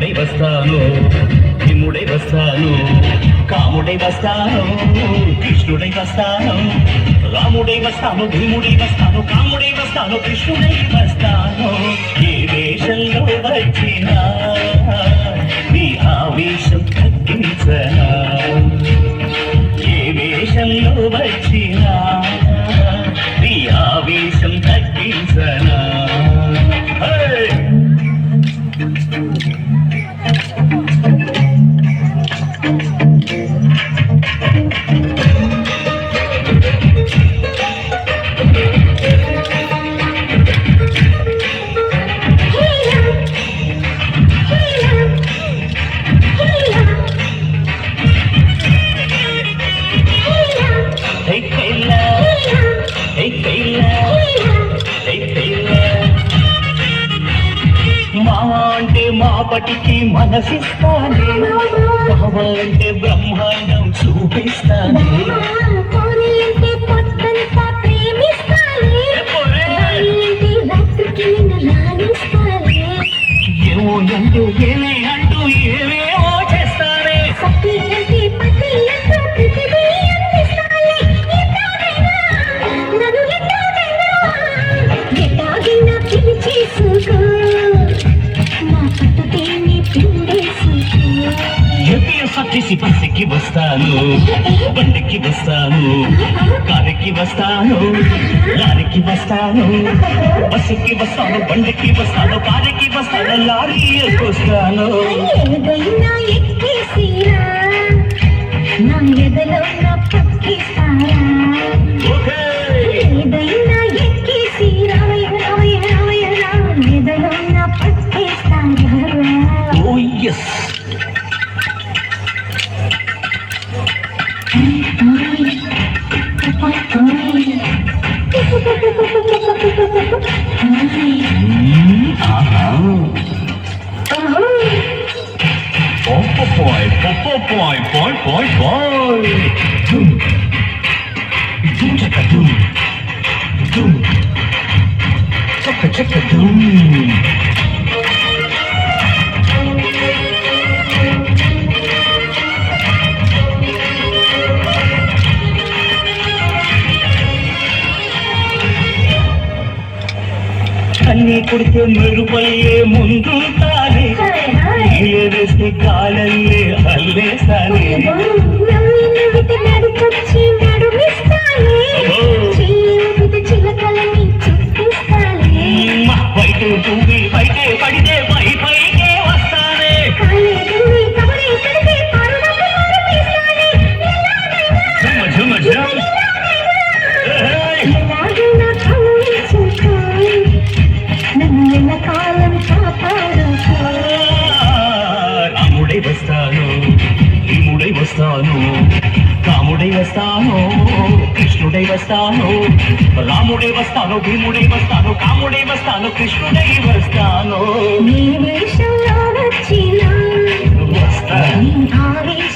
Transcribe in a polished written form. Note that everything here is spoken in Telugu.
భీముడై వస్తాను భీముడై వస్తాను కాముడై వస్తాను కృష్ణుడై వస్తాను రాముడై వస్తాను భీముడై వస్తాను కాముడై వస్తాను కృష్ణుడై వస్తాను ఏ వేషంలో వచ్చినా నీ ఆవేశం తగ్గించనా ఏ వేషంలో వచ్చినా నీ ఆవేశం తగ్గించనా అంటే మాపటికి మనసిస్తానే బావ అంటే బ్రహ్మాండం చూపిస్తానే ఏమో అంటూ ఏమే అంటూ ఏమేమో చేస్తానే సచ్చేసి బస్సుకి వస్తాను బండికి వస్తాను కారుకి వస్తాను లారీకి వస్తాను బస్సుకి వస్తాను బండికి వస్తాను కారుకి వస్తాను లారీ వస్తాను ఏదైనా ఎక్కేసిరా నా ఎదలో నా పక్కిస్తారా ఏదైనా ఎక్కేసిరా ఎదలో నా పక్కిస్తారా ఓ yes అన్నీ కొడితే మెరుపల్లే ముందుంటానే వేస్తే కాలల్లే అల్లేస్తానే బయట తూగి బయటే పడితే పైకే వస్తానే ఝుమ ఝుమ రాముడై వస్తాను భీముడై వస్తాను కాముడై వస్తాను కృష్ణుడై వస్తాను రాముడై వస్తాను భీముడై వస్తాను కాముడై వస్తాను కృష్ణుడై వస్తాను వస్తాను